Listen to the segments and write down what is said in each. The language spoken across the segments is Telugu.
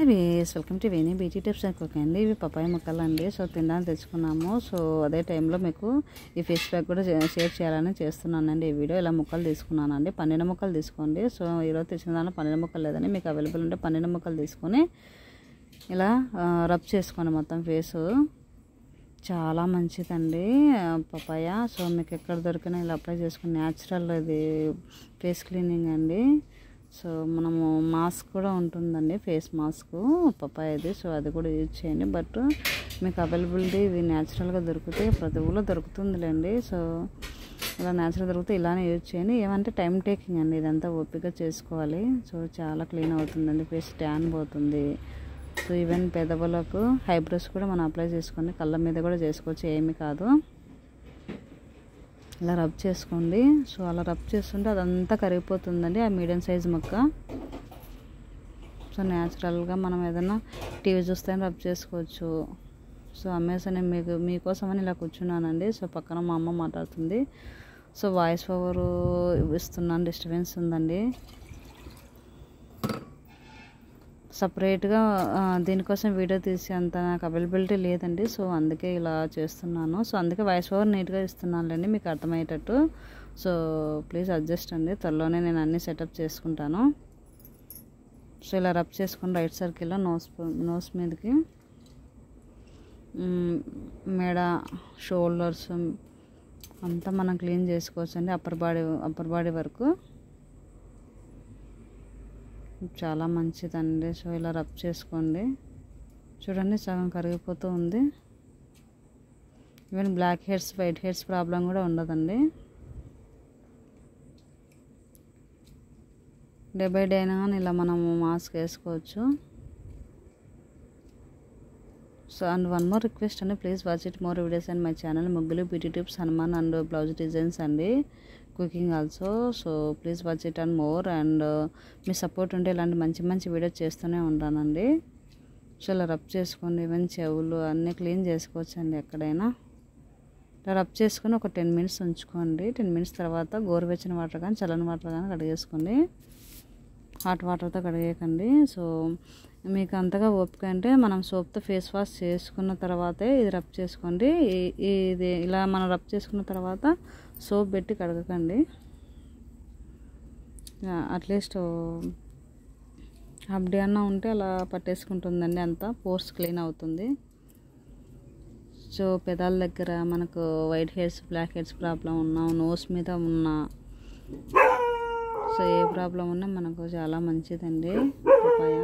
Ways welcome to Veni beauty tips and cooking అండి. ఇవి పపాయ ముక్కలు అండి. సో తినడానికి తెచ్చుకున్నాము. సో అదే టైంలో మీకు ఈ ఫేస్ ప్యాక్ కూడా షేర్ చేయాలని చేస్తున్నానండి. ఈ వీడియో ఇలా ముక్కలు తీసుకున్నానండి. 12 ముక్కలు తీసుకోండి. సో ఈరోజు తెచ్చిన దాంట్లో 12 ముక్కలు లేదని మీకు అవైలబుల్ ఉంటే 12 ముక్కలు తీసుకొని ఇలా రబ్ చేసుకోండి మొత్తం ఫేసు. చాలా మంచిదండి పపాయ. సో మీకు ఎక్కడ దొరికినా ఇలా అప్లై చేసుకుని న్యాచురల్ ఇది ఫేస్ క్లీనింగ్ అండి. సో మనము మాస్క్ కూడా ఉంటుందండి, ఫేస్ మాస్క్ పపాయది. సో అది కూడా యూజ్ చేయండి. బట్ మీకు అవైలబిలిటీ ఇవి న్యాచురల్గా దొరుకుతాయి, ప్రతి ఊళ్ళో దొరుకుతుందిలేండి. సో ఇలా న్యాచురల్ దొరికితే ఇలానే యూజ్ చేయండి. ఏమంటే టైం టేకింగ్ అండి, ఇదంతా ఓపిక చేసుకోవాలి. సో చాలా క్లీన్ అవుతుందండి, ఫేస్ ట్యాన్ పోతుంది. సో ఈవెన్ పెదవులకు హైబ్రోస్ కూడా మనం అప్లై చేసుకోండి, కళ్ళ మీద కూడా చేసుకోవచ్చు, ఏమీ కాదు. ఇలా రబ్ చేసుకోండి. సో అలా రబ్ చేస్తుంటే అదంతా కరిగిపోతుందండి ఆ మీడియం సైజ్ ముక్క. సో న్యాచురల్గా మనం ఏదైనా టీవీ చూస్తే రబ్ చేసుకోవచ్చు. సో అమెజాన్ మీకోసమని ఇలా కూర్చున్నానండి. సో పక్కన మా అమ్మ మాట్లాడుతుంది. సో వాయిస్ ఓవర్ ఇస్తున్నాను, డిస్టర్బెన్స్ ఉందండి. సపరేట్గా దీనికోసం వీడియో తీసి అంత నాకు అవైలబిలిటీ లేదండి. సో అందుకే ఇలా చేస్తున్నాను. సో అందుకే వాయిస్ ఓవర్ నీట్గా ఇస్తున్నానులేండి, మీకు అర్థమయ్యేటట్టు. సో ప్లీజ్ అడ్జస్ట్ అండి, త్వరలోనే నేను అన్నీ సెటప్ చేసుకుంటాను. సో ఇలా రబ్ చేసుకుని రైట్ సర్కిల్లో నోస్ మీదకి, మెడ, షోల్డర్స్ అంతా మనం క్లీన్ చేసుకోవచ్చు అండి, అప్పర్ బాడీ వరకు. చాలా మంచిదండి. సో ఇలా రబ్ చేసుకోండి. చూడండి సగం కరిగిపోతూ ఉంది. Even black hairs, white hairs problem కూడా ఉండదండి. డే బై డే అయినా కానీ ఇలా మనము మాస్క్ వేసుకోవచ్చు. So and one more request అండి, please watch it more videos and my channel ముగ్గులు beauty tips, Hanuman and blouse designs అండి, cooking also. So please watch it and more. And మీ సపోర్ట్ ఉంటే ఇలాంటి మంచి మంచి వీడియోస్ చేస్తూనే ఉంటానండి. సో ఇలా రబ్ చేసుకోండి. ఈవెన్ చెవులు అన్నీ క్లీన్ చేసుకోవచ్చు అండి ఎక్కడైనా. ఇలా రబ్ చేసుకొని ఒక 10 మినిట్స్ ఉంచుకోండి. 10 మినిట్స్ తర్వాత గోరువెచ్చని వాటర్ కానీ చల్లని వాటర్ కానీ కడిగేసుకోండి, హాట్ వాటర్తో కడిగేయకండి. సో మీకు అంతగా ఓపిక అంటే మనం సోప్తో ఫేస్ వాష్ చేసుకున్న తర్వాతే ఇది రబ్ చేసుకోండి. ఇది ఇలా మనం రబ్ చేసుకున్న తర్వాత సోప్ పెట్టి కడగకండి. అట్లీస్ట్ హాఫ్ డే అన్నా ఉంటే అలా పట్టేసుకుంటుందండి, అంతా పోర్స్ క్లీన్ అవుతుంది. సో పెదాల దగ్గర మనకు white hairs, black hairs problem ఉన్నా, నోస్ మీద ఉన్నా, సో ఏ ప్రాబ్లం ఉన్నా మనకు చాలా మంచిదండి పపాయ.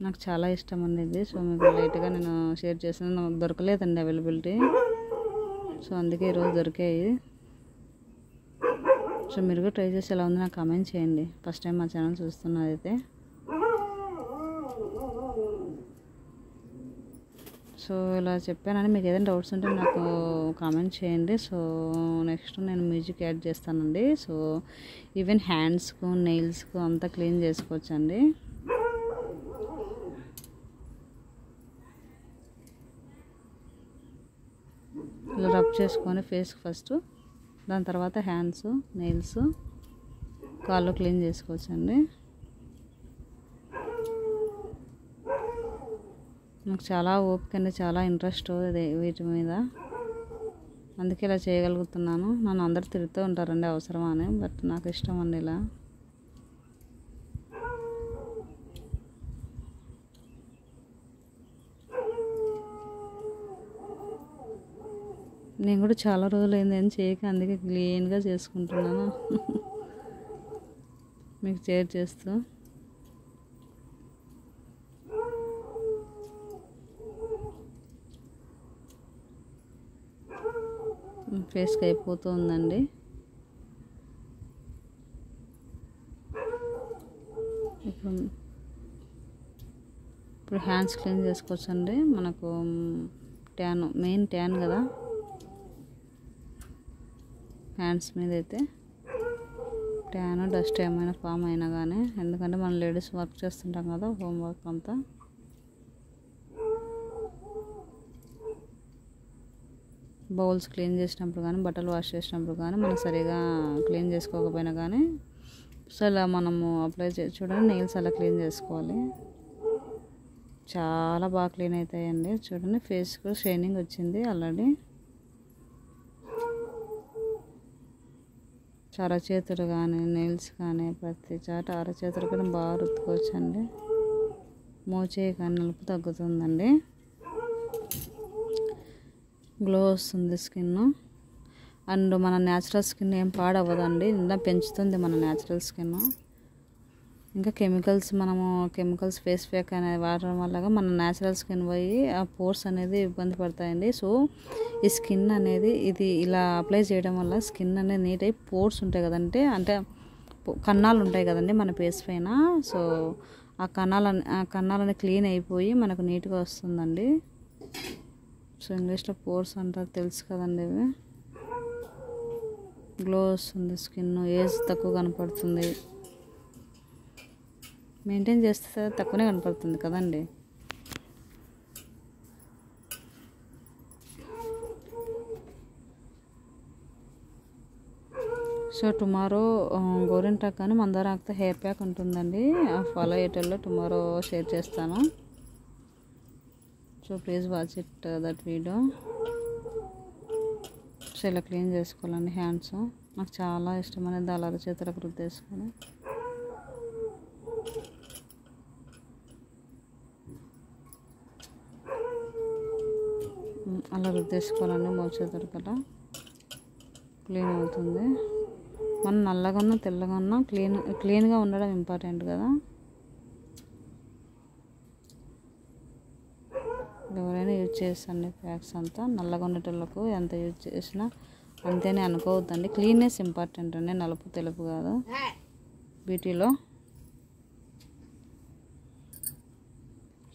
నాకు చాలా ఇష్టం అండి ఇది. సో మీకు లైట్గా నేను షేర్ చేసిన దొరకలేదండి అవైలబిలిటీ. సో అందుకే ఈరోజు దొరికాయి. సో మీరు కూడా ట్రై చేసి ఎలా ఉంది నాకు కామెంట్ చేయండి, ఫస్ట్ టైం మా ఛానల్ చూస్తున్నదైతే. సో ఇలా చెప్పానని మీకు ఏదైనా డౌట్స్ ఉంటే నాకు కామెంట్ చేయండి. సో నెక్స్ట్ నేను మ్యూజిక్ యాడ్ చేస్తానండి. సో ఈవెన్ హ్యాండ్స్కు, నెయిల్స్కు అంతా క్లీన్ చేసుకోవచ్చండి. ఇలా రబ్ చేసుకొని ఫేస్కి ఫస్ట్, దాని తర్వాత హ్యాండ్స్, నెయిల్స్, కాళ్ళు క్లీన్ చేసుకోవచ్చండి. నాకు చాలా ఓపిక అండి, చాలా ఇంట్రెస్ట్ వీటి మీద, అందుకే ఇలా చేయగలుగుతున్నాను. నన్ను అందరు తిరుగుతూ ఉంటారండి అవసరమా అని, బట్ నాకు ఇష్టం అండి ఇలా. నేను కూడా చాలా రోజులు అయింది ఏం చేయక, అందుకే క్లీన్గా చేసుకుంటున్నాను మీకు షేర్ చేస్తూ. ఫేస్కి అయిపోతూ ఉందండి. ఇప్పుడు హ్యాండ్స్ క్లీన్ చేసుకోవచ్చండి. మనకు ట్యాన్, మెయిన్ ట్యాన్ కదా హ్యాండ్స్ మీద అయితే, ట్యాన్ డస్ట్ ఏమైనా ఫామ్ అయినా కానీ, ఎందుకంటే మనం లేడీస్ వర్క్ చేస్తుంటాం కదా, హోమ్ వర్క్ అంతా. బౌల్స్ క్లీన్ చేసినప్పుడు కానీ, బట్టలు వాష్ చేసినప్పుడు కానీ మనం సరిగా క్లీన్ చేసుకోకపోయినా కానీ, సో ఇలా మనము అప్లై చూడండి, నెయిల్స్ అలా క్లీన్ చేసుకోవాలి. చాలా బాగా క్లీన్ అవుతాయండి. చూడండి ఫేస్ కూడా షైనింగ్ వచ్చింది ఆల్రెడీ. అరచేతులు కానీ నెయిల్స్ కానీ ప్రతి చాట అరచేతులు కూడా బాగా రుద్దుకోవచ్చండి. మోచేయి కానీ నలుపు తగ్గుతుందండి. గ్లో వస్తుంది స్కిన్. అండ్ మన న్యాచురల్ స్కిన్ ఏం పాడవ్వదండి, ఇంకా పెంచుతుంది మన న్యాచురల్ స్కిన్. ఇంకా కెమికల్స్ ఫేస్ ప్యాక్ అనేది వాడడం వల్ల మన న్యాచురల్ స్కిన్ పోయి ఆ పోర్స్ అనేది ఇబ్బంది పడతాయండి. సో ఈ స్కిన్ అనేది ఇది ఇలా అప్లై చేయడం వల్ల స్కిన్ అనేది నీట్ అయ్యి పోర్స్ ఉంటాయి కదంటే, అంటే కన్నాలు ఉంటాయి కదండి మన ఫేస్ పైన. సో ఆ కన్నాలని క్లీన్ అయిపోయి మనకు నీట్గా వస్తుందండి. సో ఇంగ్లీష్లో పోర్స్ అంటారు, తెలుసు కదండి. ఇవి గ్లో వస్తుంది స్కిన్, ఏజ్ తక్కువ కనపడుతుంది. మెయింటైన్ చేస్తే తక్కువనే కనపడుతుంది కదండి. సో టుమారో గోరింటాక్ కానీ మందారాకుతో హెయిర్ ప్యాక్ ఉంటుందండి. ఫాలో అయ్యేటోళ్ళు టుమారో షేర్ చేస్తాను. So please watch it that video. So ఇలా క్లీన్ చేసుకోవాలండి హ్యాండ్స్. నాకు చాలా ఇష్టం అనేది అలా చేతులకు రుద్దేసుకొని అలా రుద్దేసుకోవాలండి. మోచేతులు కల్లా క్లీన్ అవుతుంది. మనం నల్లగా ఉన్నా తెల్లగా ఉన్నా క్లీన్గా ఉండడం ఇంపార్టెంట్ కదా. ఎవరైనా యూజ్ చేస్తాండి ప్యాక్స్ అంతా. నల్లగా ఉండేటోళ్ళకు ఎంత యూజ్ చేసినా అంతేనే అనుకోవద్దండి. క్లీన్నెస్ ఇంపార్టెంట్ అండి, నలుపు తెలుపు కాదు బ్యూటీలో.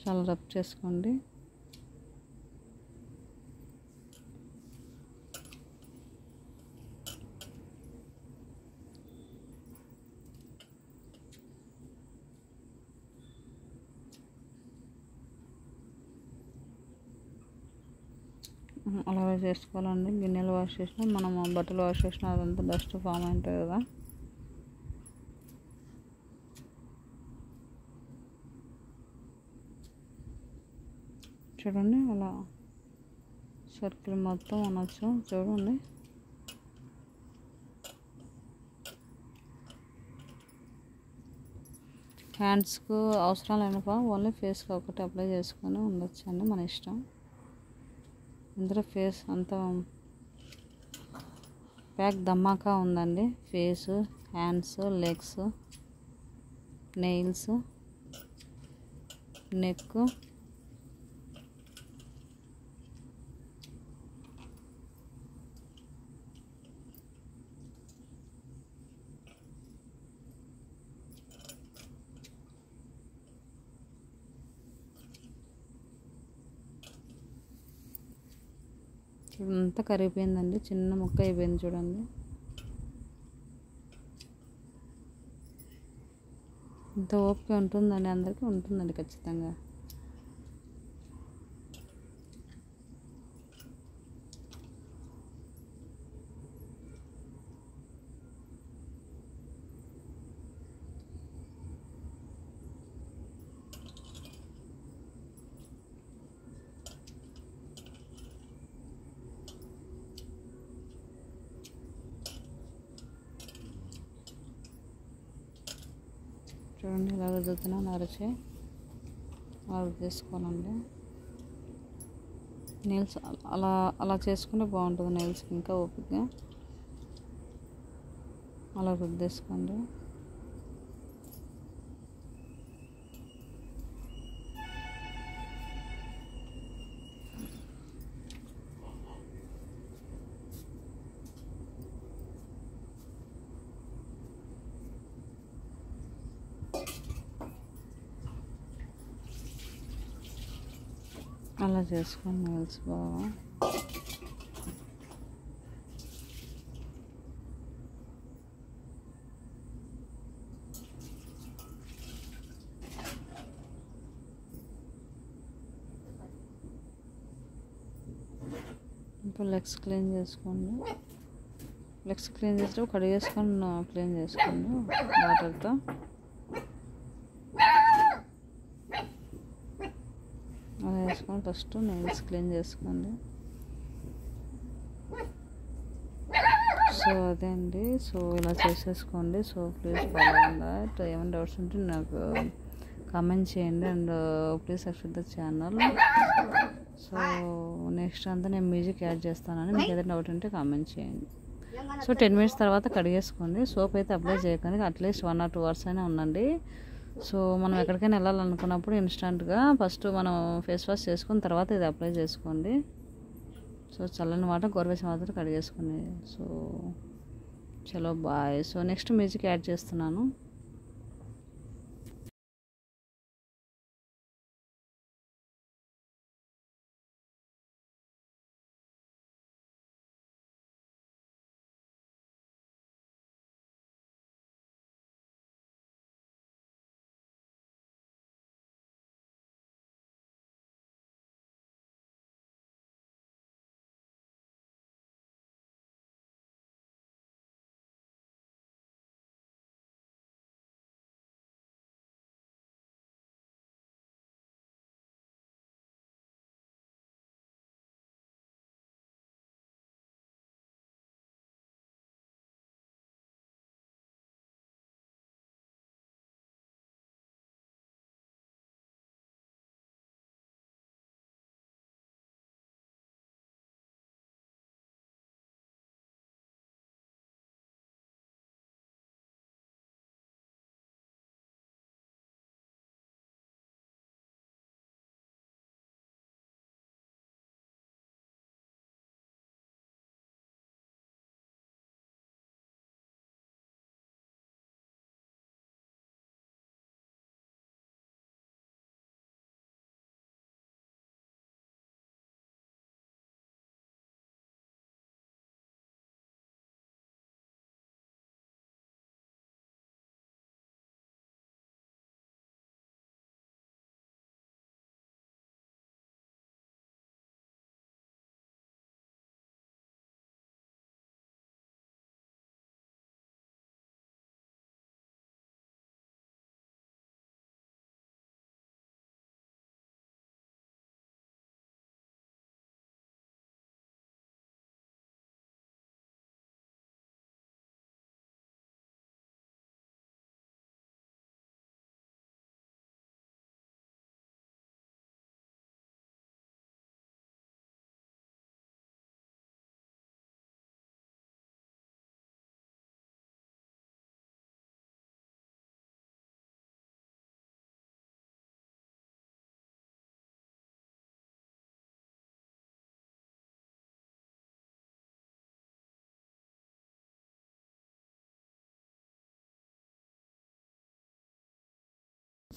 చాలా రబ్ చేసుకోండి. అలా చేసుకోవాలండి. గిన్నెలు వాష్ చేసినా మనం బట్టలు వాష్ చేసినా అదంతా డస్ట్ ఫామ్ ఉంటుంది కదా. చూడండి అలా సర్కిల్ మొత్తం అనొచ్చు. చూడండి హ్యాండ్స్కు అవసరం లేనప్పుడు ఓన్లీ ఫేస్కి ఒకటి అప్లై చేసుకొని ఉండొచ్చు అండి, మన ఇష్టం. ఇందులో ఫేస్ అంతా ప్యాక్ ధమాకా ఉందండి. Face, hands, legs, nails, neck. అంతా కరిగిపోయిందండి, చిన్న ముక్క అయిపోయింది చూడండి. ఇంత ఓపిక ఉంటుందండి, అందరికీ ఉంటుందండి ఖచ్చితంగా. చూడండి ఇలా రుద్దుతున్నాను, అరచి అలా రుద్దేసుకోవాలండి. నెయిల్స్ అలా చేసుకుంటే బాగుంటుంది. నెయిల్స్కి ఇంకా ఓపికగా అలా రుద్దేసుకోండి. అలా చేసుకోండి నెయిల్స్ బాగా. ఇప్పుడు లెగ్స్ క్లీన్ చేసుకోండి. లెగ్స్ క్లీన్ చేసేటప్పుడు కడిగేసుకొని క్లీన్ చేసుకోండి వాటర్తో. చేసుకొని ఫస్ట్ నెయిల్స్ క్లీన్ చేసుకోండి. సో అదే అండి. సో ఇలా చేసేసుకోండి. So please follow that. ఏమైనా డౌట్స్ ఉంటే నాకు కామెంట్ చేయండి and please subscribe the channel. So next అంతా నేను మ్యూజిక్ యాడ్ చేస్తానని, మీకు ఏదైనా డౌట్ ఉంటే కామెంట్ చేయండి. సో 10 మినిట్స్ తర్వాత కడిగేసుకోండి. సోప్ అయితే అప్లై చేయకండి, అట్లీస్ట్ 1 or 2 hours అయినా ఉండండి. సో మనం ఎక్కడికైనా వెళ్ళాలనుకున్నప్పుడు ఇన్స్టెంట్గా ఫస్ట్ మనం ఫేస్ వాష్ చేసుకున్న తర్వాత ఇది అప్లై చేసుకోండి. సో చల్లని వాటర్ గోరువెచ్చని వాటర్ కడిగేసుకోండి. సో చలో bye. So next music add చేస్తున్నాను.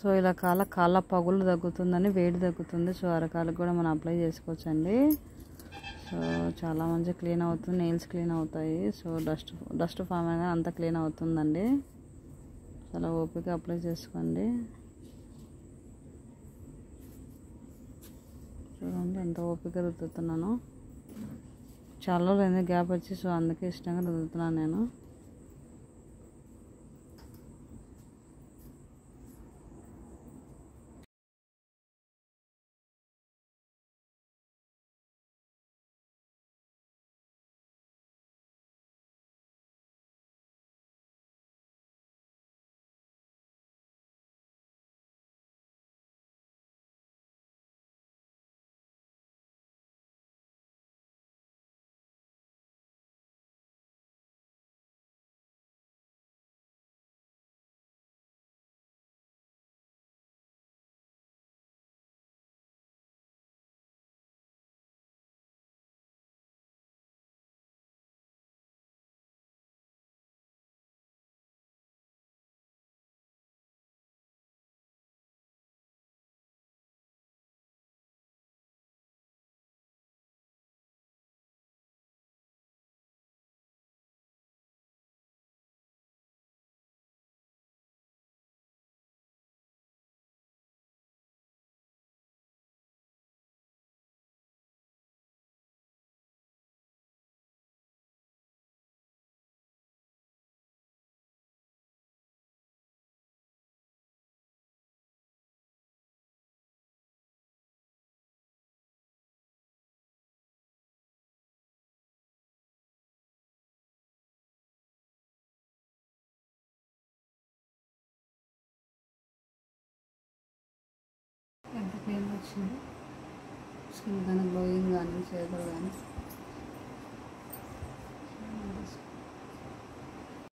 సో ఇలా కాళ్ళ పగులు తగ్గుతుందని, వేడి తగ్గుతుంది. సో అరకాలకు కూడా మనం అప్లై చేసుకోవచ్చండి. సో చాలా మంచిగా క్లీన్ అవుతుంది, నెయిల్స్ క్లీన్ అవుతాయి. సో డస్ట్ ఫామ్ అయినా అంతా క్లీన్ అవుతుందండి. చాలా ఓపిక అప్లై చేసుకోండి. చూడండి ఎంత ఓపిక రుద్దుతున్నాను. చాలా రోజులు గ్యాప్ వచ్చి, సో అందుకే ఇష్టంగా రుద్దుతున్నాను నేను. క్లియర్గా వచ్చింది. స్కిన్ కానీ గ్లోయింగ్ కానీ చేతులు కానీ